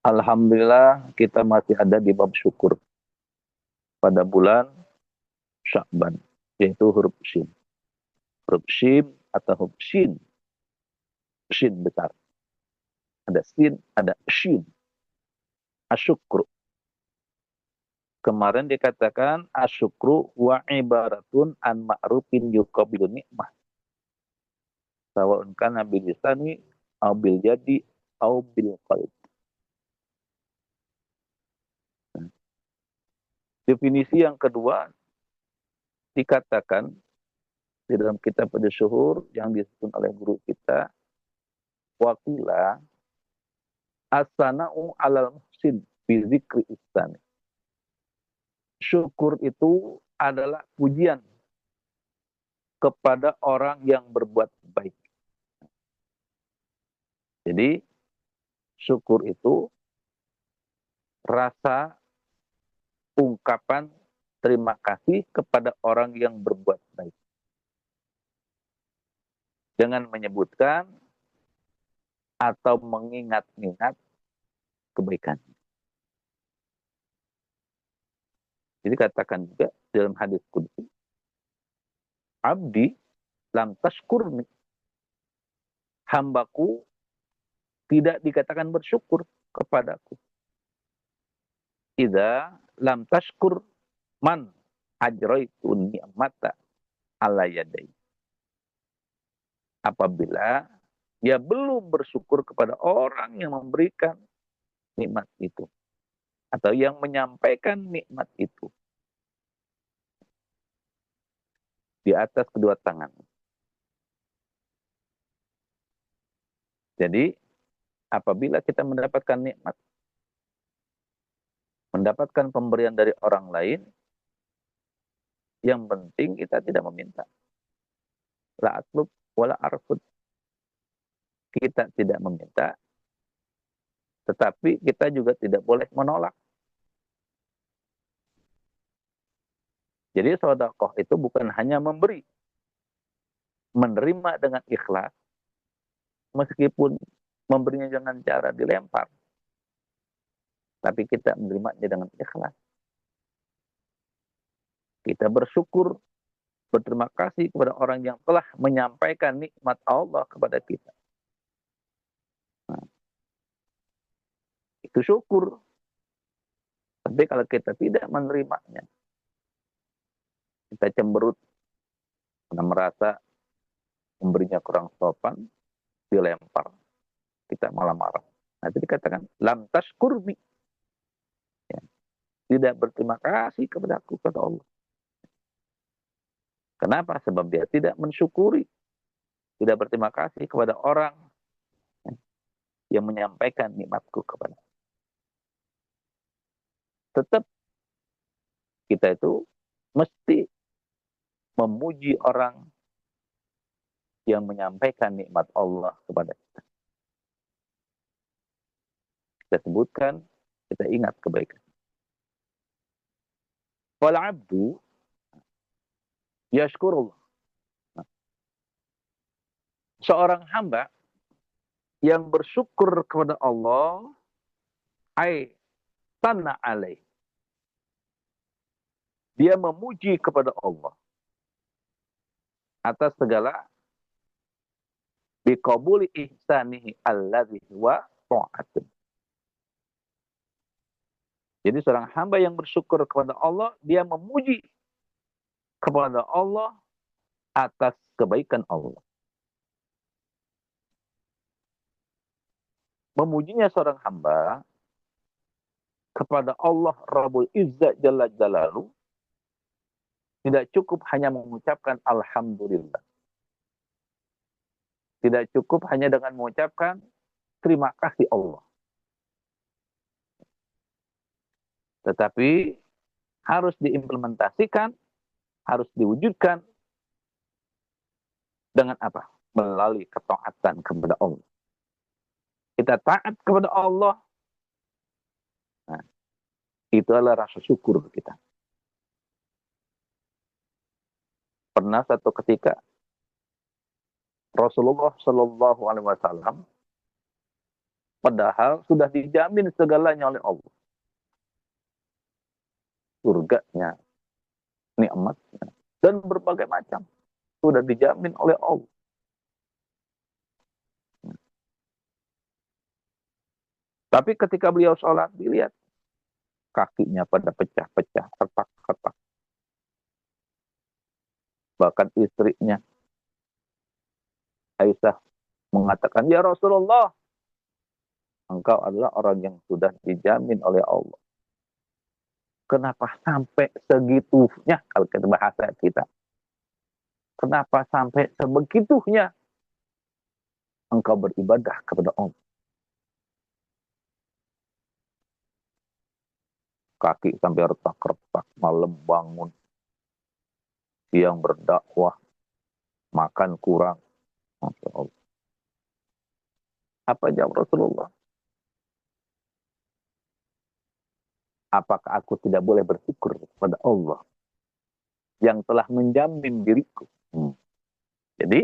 Alhamdulillah kita masih ada di bab syukur pada bulan Sya'ban, yaitu huruf Shin. Huruf Shin atau huruf Shin, Shin besar. Ada Sin, ada Shin. Asyukru. Kemarin dikatakan asyukru wa ibaratun an ma'rufin yuqabilu ni'mah. Sawa'un kana bil lisani au bil yadi au bil qalb. Definisi yang kedua dikatakan di dalam kitab Ad-Syuhur yang disusun oleh guru kita, wakila as-sana'u alal muhsin bi dzikri ihsani. Syukur itu adalah pujian kepada orang yang berbuat baik. Jadi syukur itu rasa ungkapan terima kasih kepada orang yang berbuat baik. Dengan menyebutkan atau mengingat-ingat kebaikan. Jadi katakan juga dalam hadis qudsi, abdi lam tashkurni. Hambaku tidak dikatakan bersyukur kepadaku. Idza lam tashkur man ajraitu ni'mata ala yadai. Apabila dia belum bersyukur kepada orang yang memberikan nikmat itu atau yang menyampaikan nikmat itu di atas kedua tangan. Jadi apabila kita mendapatkan nikmat, mendapatkan pemberian dari orang lain, yang penting kita tidak meminta. La atlub wala arfud. Kita tidak meminta, tetapi kita juga tidak boleh menolak. Jadi sedekah itu bukan hanya memberi, menerima dengan ikhlas, meskipun memberinya dengan cara dilempar, tapi kita menerimanya dengan ikhlas. Kita bersyukur, berterima kasih kepada orang yang telah menyampaikan nikmat Allah kepada kita. Nah, itu syukur. Tapi kalau kita tidak menerimanya, kita cemberut, karena merasa memberinya kurang sopan, dilempar, kita malah marah. Nah, itu dikatakan lam tashkurni. Ya, tidak berterima kasih kepada aku, kata Allah. Kenapa? Sebab dia tidak mensyukuri, tidak berterima kasih kepada orang yang menyampaikan nikmatku kepada. Tetap kita itu mesti memuji orang yang menyampaikan nikmat Allah kepada kita. Kita sebutkan, kita ingat kebaikan. Wal abdu yashkurullah. Seorang hamba yang bersyukur kepada Allah, ay tanna alaih. Dia memuji kepada Allah atas segala biqabuli ihsanihi alladhi huwa ta'atun. Jadi seorang hamba yang bersyukur kepada Allah, dia memuji kepada Allah atas kebaikan Allah. Memujinya seorang hamba kepada Allah Rabbul Izzat Jalla Jalalu tidak cukup hanya mengucapkan Alhamdulillah. Tidak cukup hanya dengan mengucapkan terima kasih Allah. Tetapi harus diimplementasikan, harus diwujudkan dengan apa? Melalui ketaatan kepada Allah. Kita taat kepada Allah, nah, itu adalah rasa syukur kita. Pernah satu ketika Rasulullah Shallallahu Alaihi Wasallam Padahal sudah dijamin segalanya oleh Allah. Surganya, nikmatnya, dan berbagai macam. Sudah dijamin oleh Allah. Tapi ketika beliau sholat, dilihat kakinya pada pecah-pecah, retak-retak. Bahkan istrinya, Aisyah, mengatakan, "Ya Rasulullah, engkau adalah orang yang sudah dijamin oleh Allah. Kenapa sampai segitunya?" Kalau kita bahasa kita. Kenapa sampai sebegitunya engkau beribadah kepada Allah? Kaki sampai retak-retak, malam bangun, siang berdakwah, makan kurang. Masya Allah. Apa jawab Rasulullah? Apakah aku tidak boleh bersyukur kepada Allah yang telah menjamin diriku? Jadi,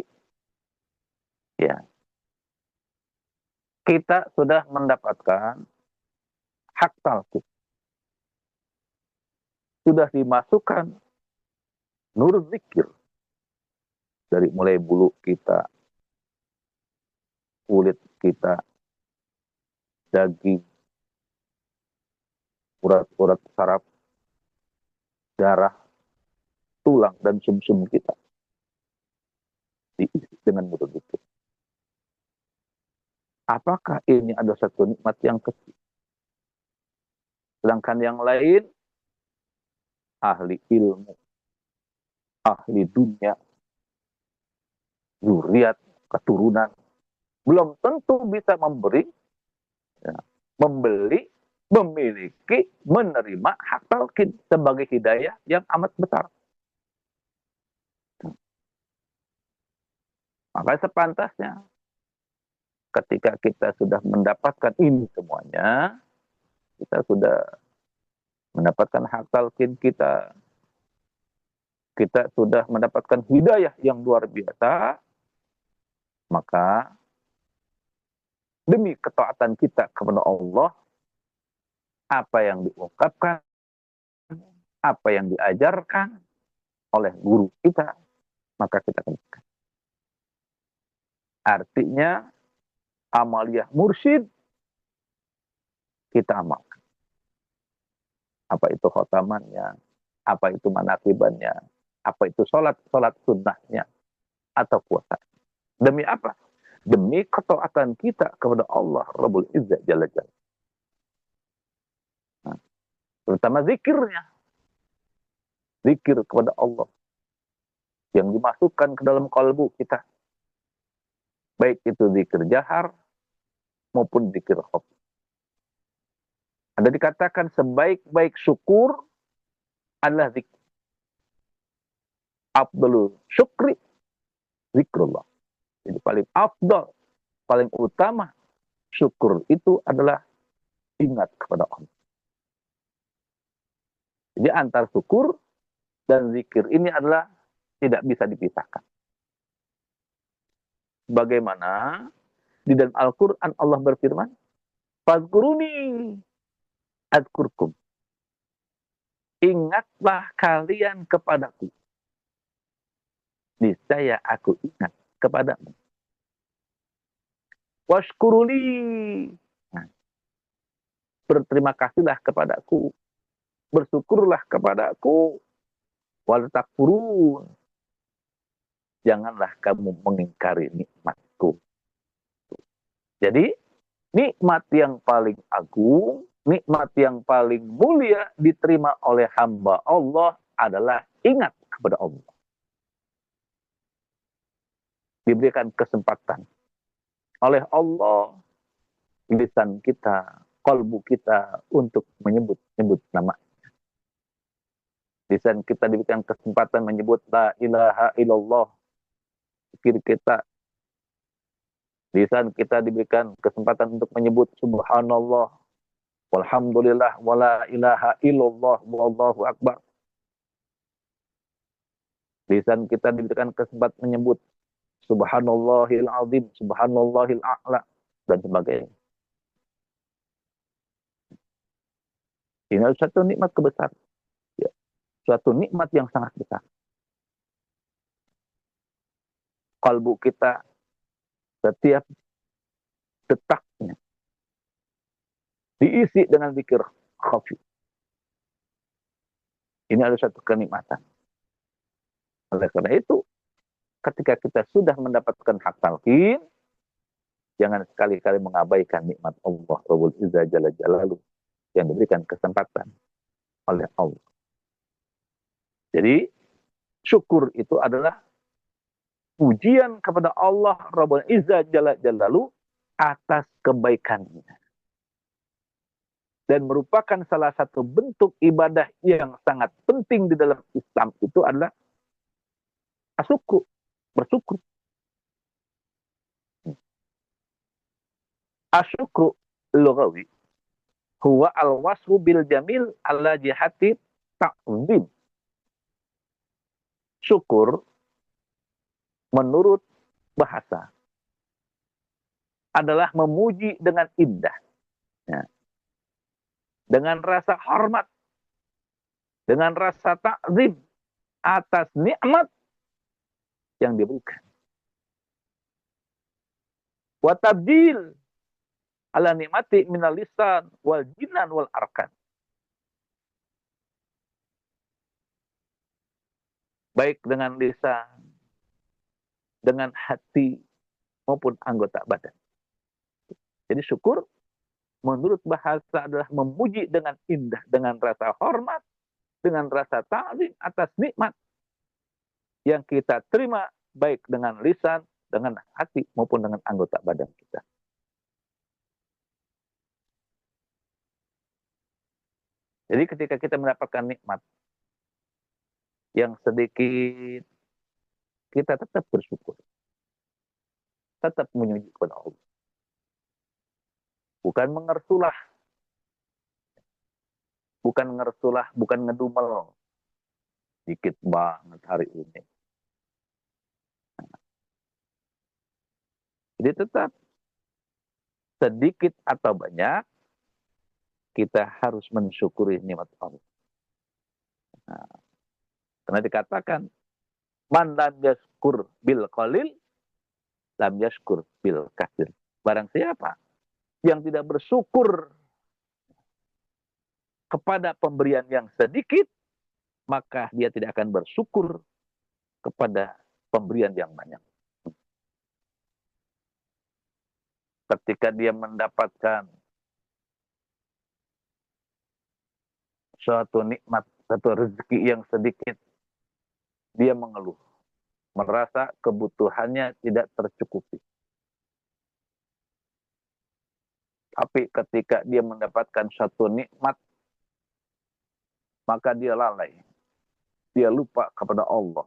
ya, kita sudah mendapatkan hak talqin. Sudah dimasukkan nur zikir. Dari mulai bulu kita, kulit kita, daging, urat-urat saraf, darah, tulang, dan sum-sum kita. Diisi dengan nur zikir. Apakah ini ada satu nikmat yang kecil? Sedangkan yang lain, ahli ilmu, ahli dunia, zuriat, keturunan, belum tentu bisa memberi, ya, membeli, memiliki, menerima hak talqin sebagai hidayah yang amat besar. Maka sepantasnya ketika kita sudah mendapatkan ini semuanya, kita sudah mendapatkan hak talqin kita sudah mendapatkan hidayah yang luar biasa, maka demi ketaatan kita kepada Allah, apa yang diungkapkan, apa yang diajarkan oleh guru kita, maka kita kerjakan. Artinya, amaliyah mursyid kita amalkan. Apa itu khotamannya, apa itu manakibannya, apa itu sholat sunnahnya, atau puasa. Demi apa? Demi ketaatan kita kepada Allah Rabbul Izzah Jalla Jalla. Nah, terutama zikirnya. Zikir kepada Allah yang dimasukkan ke dalam kalbu kita. Baik itu zikir jahar maupun zikir khafi. Ada dikatakan sebaik-baik syukur adalah zikir. Afdalul syukri zikrullah. Jadi paling afdal, paling utama syukur itu adalah ingat kepada Allah. Jadi antar syukur dan zikir ini adalah tidak bisa dipisahkan. Bagaimana di dalam Al-Quran Allah berfirman, "Fazkuruni azkurkum." Ingatlah kalian kepadaku, niscaya aku ingat kepadamu. Washkuruli, nah, berterima kasihlah kepadaku, bersyukurlah kepadaku, wal takfurun, janganlah kamu mengingkari nikmatku. Jadi, nikmat yang paling agung, nikmat yang paling mulia diterima oleh hamba Allah adalah ingat kepada Allah. Diberikan kesempatan oleh Allah, lisan kita, kalbu kita untuk menyebut nama. Lisan kita diberikan kesempatan menyebut la ilaha illallah. Pikir kita, lisan kita diberikan kesempatan untuk menyebut subhanallah, walhamdulillah, wala ilaha illallah, wallahu akbar. Lisan kita diberikan kesempatan menyebut subhanallahil azim, subhanallahil a'la, dan sebagainya. Ini adalah suatu nikmat kebesar. Ya. Suatu nikmat yang sangat besar. Kalbu kita setiap detaknya diisi dengan zikir khafi. Ini adalah satu kenikmatan. Oleh karena itu, ketika kita sudah mendapatkan hak talqin, jangan sekali-kali mengabaikan nikmat Allah Rabbul Izzah Jalla Jalaluh yang diberikan kesempatan oleh Allah. Jadi, syukur itu adalah pujian kepada Allah Rabbul Izzah Jalla Jalaluh atas kebaikannya. Dan merupakan salah satu bentuk ibadah yang sangat penting di dalam Islam itu adalah asyukur, bersyukur. Asyukru lughawi huwa al-wasfu bil jamil ala jihati ta'zim. Syukur menurut bahasa adalah memuji dengan indah. Ya. Dengan rasa hormat, dengan rasa ta'zim atas nikmat yang diberikan. Wa tabdil ala nikmati minal lisan wal jinan wal arkan. Baik dengan lisan, dengan hati, maupun anggota badan. Jadi syukur menurut bahasa adalah memuji dengan indah, dengan rasa hormat, dengan rasa ta'zim atas nikmat yang kita terima baik dengan lisan, dengan hati, maupun dengan anggota badan kita. Jadi ketika kita mendapatkan nikmat yang sedikit, kita tetap bersyukur. Tetap menyuji kepada Allah. Bukan mengersulah. Bukan ngersulah, bukan ngedumel. Dikit banget hari ini. Jadi tetap sedikit atau banyak kita harus mensyukuri nikmat Allah. Nah, karena dikatakan man lam yaskur bil qalil lam yaskur bil katsir. Barang siapa yang tidak bersyukur kepada pemberian yang sedikit, maka dia tidak akan bersyukur kepada pemberian yang banyak. Ketika dia mendapatkan suatu nikmat, satu rezeki yang sedikit, dia mengeluh, merasa kebutuhannya tidak tercukupi. Tapi ketika dia mendapatkan suatu nikmat, maka dia lalai. Dia lupa kepada Allah.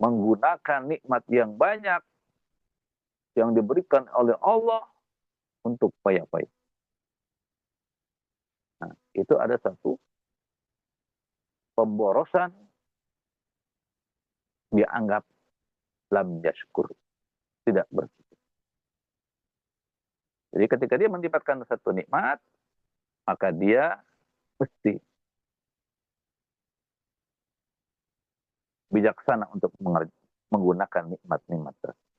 Menggunakan nikmat yang banyak yang diberikan oleh Allah untuk paya-paya. Nah, itu ada satu pemborosan dia anggap lam yashkur, tidak bersyukur. Jadi ketika dia mendapatkan satu nikmat, maka dia mesti bijaksana untuk menggunakan nikmat-nikmat tersebut.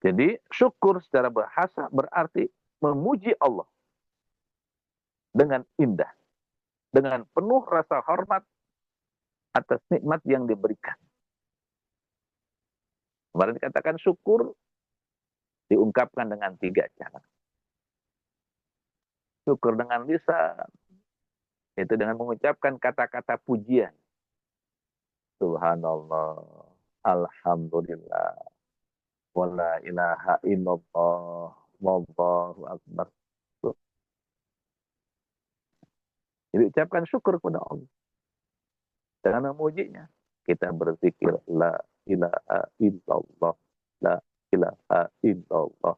Jadi syukur secara bahasa berarti memuji Allah dengan indah, dengan penuh rasa hormat atas nikmat yang diberikan. Kemarin dikatakan syukur diungkapkan dengan 3 cara. Syukur dengan lisan, itu dengan mengucapkan kata-kata pujian. Subhanallah, alhamdulillah, wala ilaha illallah, wallahu akbar. Jadi ucapkan syukur kepada Allah. Dengan memujinya, kita berzikir la ilaha illallah, la ilaha illallah.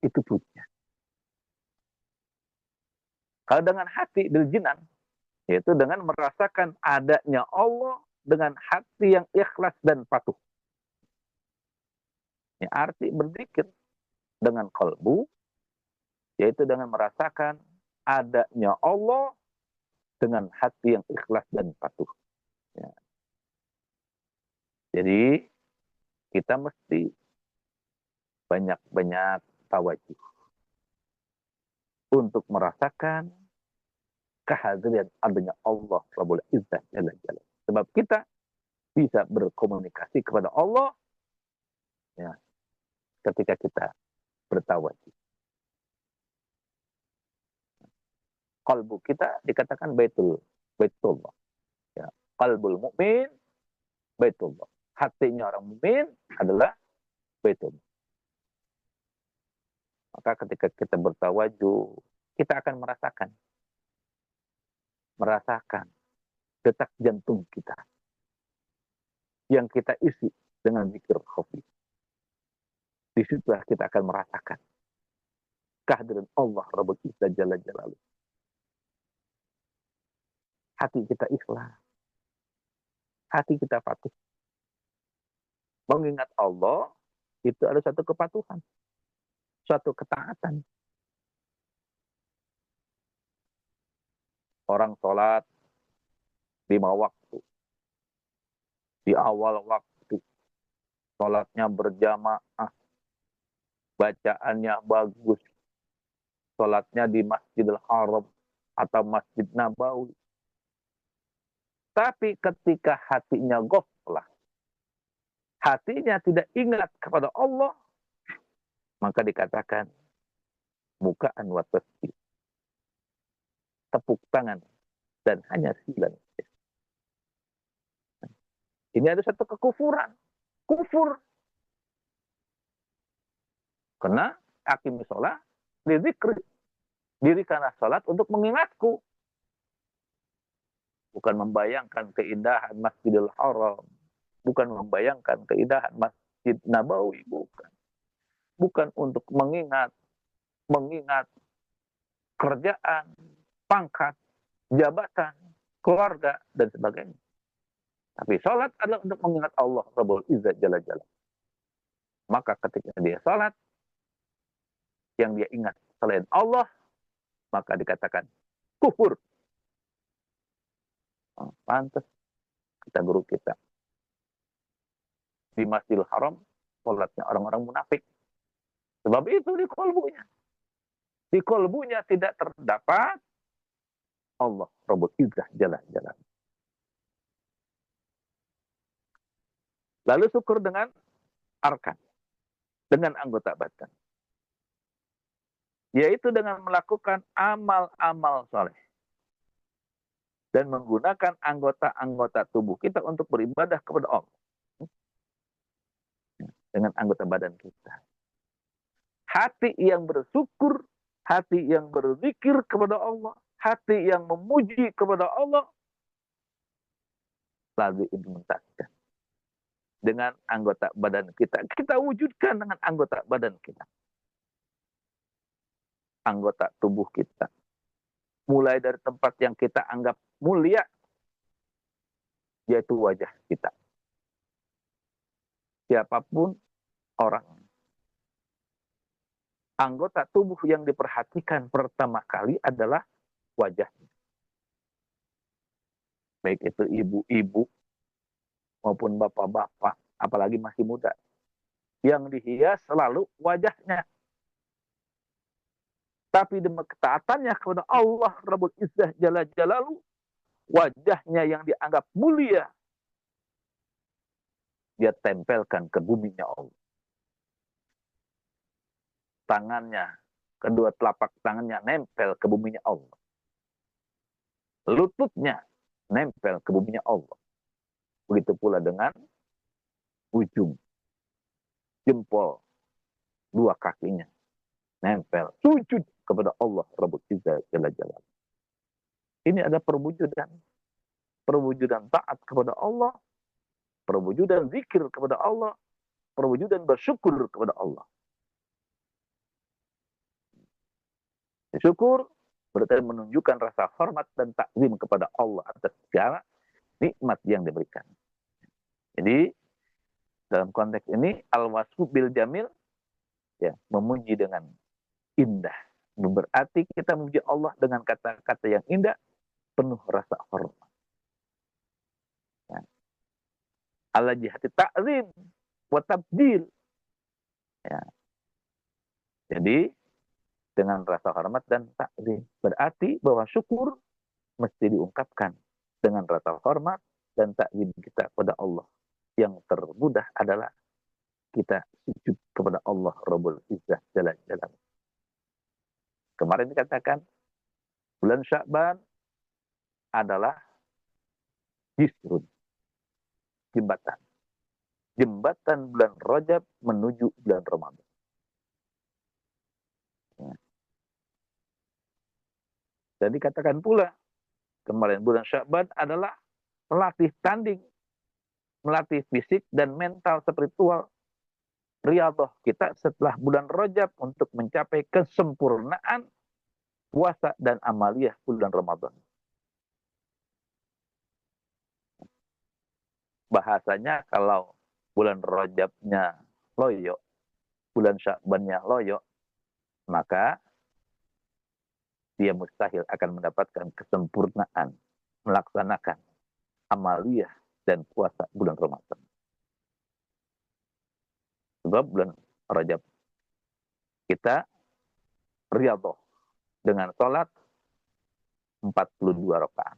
Itu pujian. Kalau dengan hati bil jinan, yaitu dengan merasakan adanya Allah dengan hati yang ikhlas dan patuh. Ini arti berzikir. dengan kalbu, yaitu dengan merasakan adanya Allah dengan hati yang ikhlas dan patuh. Ya. Jadi kita mesti banyak-banyak tawajuh untuk merasakan kehadiran adanya Allah Rabbul Izzah Jalla Jalla. Sebab kita bisa berkomunikasi kepada Allah ya, ketika kita bertawajuh. Kalbu kita dikatakan baitullah. Ya. Kalbul mukmin baitullah. Hatinya orang mukmin adalah baitullah. Maka ketika kita bertawajuh, kita akan merasakan detak jantung kita yang kita isi dengan zikir khafi. Di situlah kita akan merasakan kehadiran Allah Rabbul Izzah Jalla Jalaluh. Hati kita ikhlas, hati kita patuh. Mengingat Allah itu ada satu kepatuhan, suatu ketaatan. Orang sholat 5 waktu, di awal waktu, sholatnya berjamaah, bacaannya bagus, sholatnya di Masjidil Haram atau Masjid Nabawi. Tapi ketika hatinya ghaflah, hatinya tidak ingat kepada Allah, maka dikatakan bukaan wa tasbih, tepuk tangan dan hanya silang. Ini ada satu kekufuran, kufur. Karena akimi sholat, dizikri, dirikanlah sholat untuk mengingatku. Bukan membayangkan keindahan Masjidil Haram, bukan membayangkan keindahan Masjid Nabawi, bukan. Bukan untuk mengingat kerjaan, pangkat, jabatan, keluarga, dan sebagainya. Tapi sholat adalah untuk mengingat Allah Rabbul Izzah Jalla Jalla. Maka ketika dia sholat, yang dia ingat selain Allah, maka dikatakan kufur. Pantas kata guru kita, di Masjidil Haram sholatnya orang-orang munafik. Sebab itu di kolbunya. Di kolbunya tidak terdapat Allah Rabbul Izzah Jalla Jalla. Lalu syukur dengan arkan, dengan anggota badan. Yaitu dengan melakukan amal-amal soleh. Dan menggunakan anggota-anggota tubuh kita untuk beribadah kepada Allah. Dengan anggota badan kita. Hati yang bersyukur, hati yang berzikir kepada Allah, hati yang memuji kepada Allah, lalu implementasikan dengan anggota badan kita. Kita wujudkan dengan anggota badan kita. Anggota tubuh kita. Mulai dari tempat yang kita anggap mulia, yaitu wajah kita. Siapapun orang, anggota tubuh yang diperhatikan pertama kali adalah wajahnya. Baik itu ibu-ibu maupun bapak-bapak, apalagi masih muda. Yang dihias selalu wajahnya. Tapi demi ketaatannya kepada Allah Rabbul Izzah Jalla Jalaluh, wajahnya yang dianggap mulia, dia tempelkan ke buminya Allah. Tangannya, kedua telapak tangannya nempel ke buminya Allah. Lututnya nempel ke buminya Allah. Begitu pula dengan ujung jempol dua kakinya nempel, sujud kepada Allah Rabbul Izzah Jalla Jalaluh. Ini ada perwujudan taat kepada Allah, perwujudan zikir kepada Allah, perwujudan bersyukur kepada Allah. Syukur berarti menunjukkan rasa hormat dan takzim kepada Allah atas segala nikmat yang diberikan. Jadi dalam konteks ini al-wasfu bil jamil ya, memuji dengan indah. Berarti kita memuji Allah dengan kata-kata yang indah, penuh rasa hormat. Ya. Ala jihati ta'zim wa tabdil. Ya. Jadi dengan rasa hormat dan takzim. Berarti bahwa syukur mesti diungkapkan dengan rasa hormat dan takzim kita kepada Allah. Yang termudah adalah kita sujud kepada Allah Rabbul Izzah Jalla Jalla. Kemarin dikatakan bulan Sya'ban adalah jisrun, jembatan. Jembatan bulan Rajab menuju bulan Ramadan. Ya. Dan dikatakan pula kemarin bulan Sya'ban adalah melatih tanding, melatih fisik dan mental spiritual riyadhah kita setelah bulan Rajab untuk mencapai kesempurnaan puasa dan amaliyah bulan Ramadan. Bahasanya kalau bulan Rajabnya loyo, bulan Sya'bannya loyo, maka dia mustahil akan mendapatkan kesempurnaan melaksanakan amaliyah dan puasa bulan Ramadan. Sebab bulan Rajab kita riyadhah dengan sholat 42 rakaat.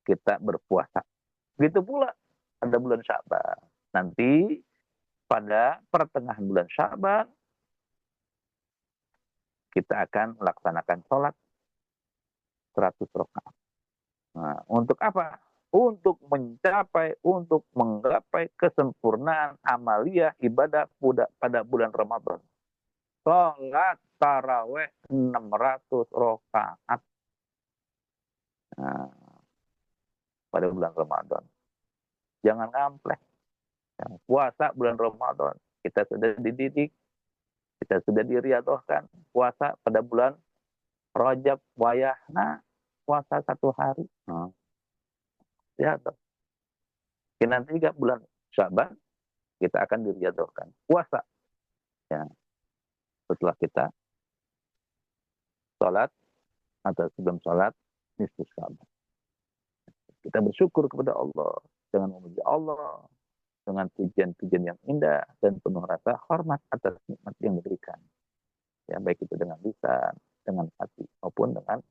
Kita berpuasa. Begitu pula pada bulan Sya'ban. Nanti pada pertengahan bulan Sya'ban kita akan melaksanakan sholat 100 rakaat. Nah, untuk apa? Untuk menggapai kesempurnaan amaliyah ibadah pada bulan Ramadan. Sholat taraweh 600 rakaat. Nah, pada bulan Ramadan. Jangan ngampleh. Puasa bulan Ramadan. Kita sudah dididik. Kita sudah diriyadhahkan. Puasa pada bulan Rajab wayahna. Puasa 1 hari. Nah, ya, nanti juga bulan Sya'ban kita akan diriyadhahkan puasa. Ya. Setelah kita sholat atau sebelum sholat nisfu Sya'ban. Kita bersyukur kepada Allah dengan memuji Allah dengan pujian-pujian yang indah dan penuh rasa hormat atas nikmat yang diberikan. Ya, baik itu dengan lisan, dengan hati maupun dengan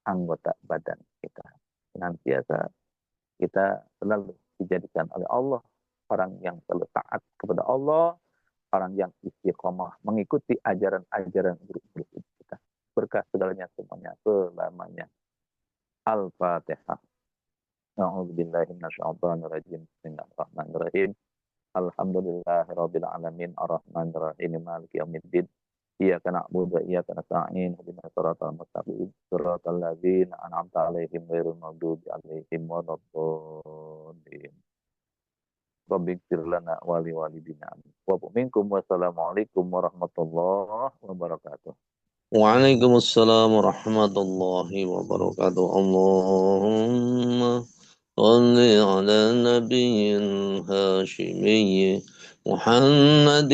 anggota badan kita. Senantiasa kita selalu dijadikan oleh Allah orang yang selalu taat kepada Allah, orang yang istiqomah mengikuti ajaran-ajaran guru-guru kita. Berkah segalanya semuanya selamanya. Al-Fatihah. A'udzubillahi minasyaitonir rajim. Bismillahirrahmanirrahim. Alhamdulillahirabbil alamin arrahmanir rahim maliki yaumiddin. Iyyaka na'budu wa iyyaka nasta'in ihdinas siratal mustaqim siratal ladzina an'amta 'alaihim ghairil maghdubi 'alaihim waladdallin. Rabbighfir lana wa liwalidina wa minkum wassalamualaikum warahmatullahi wabarakatuh. Waalaikumsalam warahmatullahi wabarakatuh. Allahumma shalli ala nabiyil hashimiyyi Muhammadin